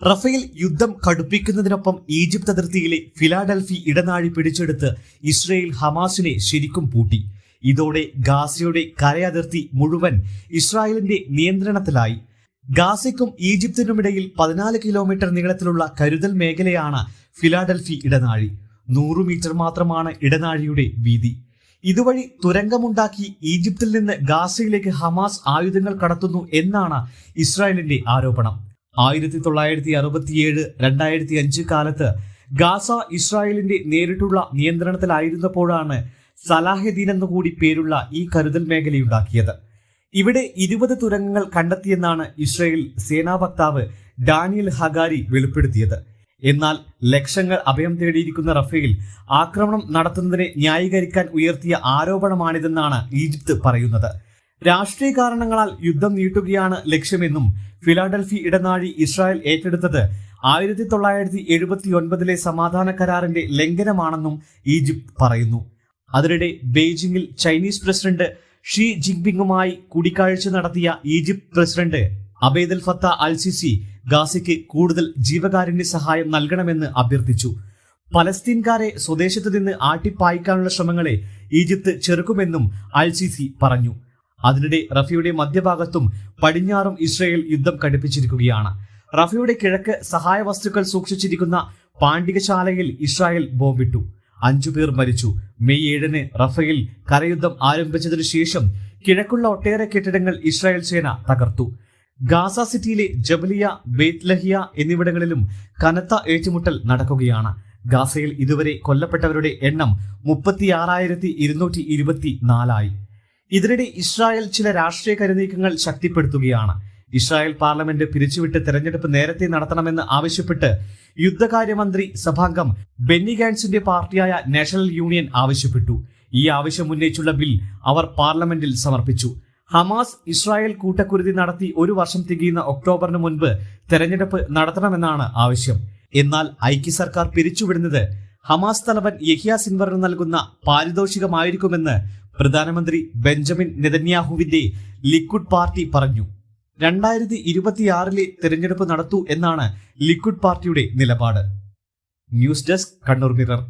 Rafale യുദ്ധം കടുപ്പിക്കുന്നതിനൊപ്പം Egypt അതിർത്തിയിലെ Philadelphi ഇടനാഴി പിടിച്ചെടുത്ത് ഇസ്രയേൽ ഹമാസിനെ ശരിക്കും പൂട്ടി. ഇതോടെ ഗാസയുടെ കരയതിർത്തി മുഴുവൻ ഇസ്രായേലിന്റെ നിയന്ത്രണത്തിലായി. ഗാസയ്ക്കും ഈജിപ്തിനുമിടയിൽ 14 കിലോമീറ്റർ നീളത്തിലുള്ള കരുതൽ മേഖലയാണ് ഫിലാഡൽഫി ഇടനാഴി. 100 മീറ്റർ മാത്രമാണ് ഇടനാഴിയുടെ വീതി. ഇതുവഴി തുരങ്കമുണ്ടാക്കി ഈജിപ്തിൽ നിന്ന് ഗാസയിലേക്ക് ഹമാസ് ആയുധങ്ങൾ കടത്തുന്നു എന്നാണ് ഇസ്രായേലിന്റെ ആരോപണം. 1967-2005 കാലത്ത് ഗാസ ഇസ്രായേലിന്റെ നേരിട്ടുള്ള നിയന്ത്രണത്തിലായിരുന്നപ്പോഴാണ് സലാഹുദ്ദീൻ എന്നുകൂടി പേരുള്ള ഈ കരുതൽ മേഖലയുണ്ടാക്കിയത്. ഇവിടെ 20 തുരങ്കങ്ങൾ കണ്ടെത്തിയെന്നാണ് ഇസ്രായേൽ സേനാ വക്താവ് ഡാനിയൽ ഹഗാരി വെളിപ്പെടുത്തിയത്. എന്നാൽ ലക്ഷങ്ങൾ അഭയം തേടിയിരിക്കുന്ന റഫേൽ ആക്രമണം നടത്തുന്നതിനെ ന്യായീകരിക്കാൻ ഉയർത്തിയ ആരോപണമാണിതെന്നാണ് ഈജിപ്ത് പറയുന്നത്. രാഷ്ട്രീയ കാരണങ്ങളാൽ യുദ്ധം നീട്ടുകയാണ് ലക്ഷ്യമെന്നും ഫിലാഡൽഫി ഇടനാഴി ഇസ്രായേൽ ഏറ്റെടുത്തത് 1979 സമാധാന കരാറിന്റെ ലംഘനമാണെന്നും ഈജിപ്ത് പറയുന്നു. അതിനിടെ ബെയ്ജിംഗിൽ ചൈനീസ് പ്രസിഡന്റ് ഷീ ജിൻപിങ്ങുമായി കൂടിക്കാഴ്ച നടത്തിയ ഈജിപ്ത് പ്രസിഡന്റ് അബൈദൽ ഫത്ത അൽ സിസി ഗാസയ്ക്ക് കൂടുതൽ ജീവകാരുണ്യ സഹായം നൽകണമെന്ന് അഭ്യർത്ഥിച്ചു. പലസ്തീൻകാരെ സ്വദേശത്ത് നിന്ന് ആട്ടിപ്പായിക്കാനുള്ള ശ്രമങ്ങളെ ഈജിപ്ത് ചെറുക്കുമെന്നും അൽ സിസി പറഞ്ഞു. അതിനിടെ റഫയുടെ മധ്യഭാഗത്തും പടിഞ്ഞാറും ഇസ്രായേൽ യുദ്ധം കടുപ്പിച്ചിരിക്കുകയാണ്. റഫയുടെ കിഴക്ക് സഹായ വസ്തുക്കൾ സൂക്ഷിച്ചിരിക്കുന്ന പാണ്ഡികശാലയിൽ ഇസ്രായേൽ ബോംബിട്ടു. 5 പേർ മരിച്ചു. മെയ് 7 റഫയിൽ കരയുദ്ധം ആരംഭിച്ചതിനു ശേഷം കിഴക്കുള്ള ഒട്ടേറെ കെട്ടിടങ്ങൾ ഇസ്രായേൽ സേന തകർത്തു. ഗാസ സിറ്റിയിലെ ജബലിയ, ബേത്ലഹിയ എന്നിവിടങ്ങളിലും കനത്ത ഏറ്റുമുട്ടൽ നടക്കുകയാണ്. ഗാസയിൽ ഇതുവരെ കൊല്ലപ്പെട്ടവരുടെ എണ്ണം 36,224 ഇതിനിടെ ഇസ്രായേൽ ചില രാഷ്ട്രീയ കരുനീക്കങ്ങൾ ശക്തിപ്പെടുത്തുകയാണ്. ഇസ്രായേൽ പാർലമെന്റ് പിരിച്ചുവിട്ട് തെരഞ്ഞെടുപ്പ് നേരത്തെ നടത്തണമെന്ന് ആവശ്യപ്പെട്ട് യുദ്ധകാര്യമന്ത്രി സഭാംഗം ബെന്നി ഗാൻസിന്റെ പാർട്ടിയായ നാഷണൽ യൂണിയൻ ആവശ്യപ്പെട്ടു. ഈ ആവശ്യം ഉന്നയിച്ചുള്ള ബിൽ അവർ പാർലമെന്റിൽ സമർപ്പിച്ചു. ഹമാസ് ഇസ്രായേൽ കൂട്ടക്കുരുതി നടത്തി 1 വർഷം തികയുന്ന ഒക്ടോബറിന് മുൻപ് തെരഞ്ഞെടുപ്പ് നടത്തണമെന്നാണ് ആവശ്യം. എന്നാൽ ഐക്യ സർക്കാർ പിരിച്ചുവിടുന്നത് ഹമാസ് തലവൻ യഹ്യ സിൻവറിന് നൽകുന്ന പാരിതോഷികമായിരിക്കുമെന്ന് പ്രധാനമന്ത്രി ബെഞ്ചമിൻ നെതന്യാഹുവിന്റെ ലിക്വിഡ് പാർട്ടി പറഞ്ഞു. 2026 തെരഞ്ഞെടുപ്പ് നടത്തൂ എന്നാണ് ലിക്വിഡ് പാർട്ടിയുടെ നിലപാട്. News desk, Kannur mirror.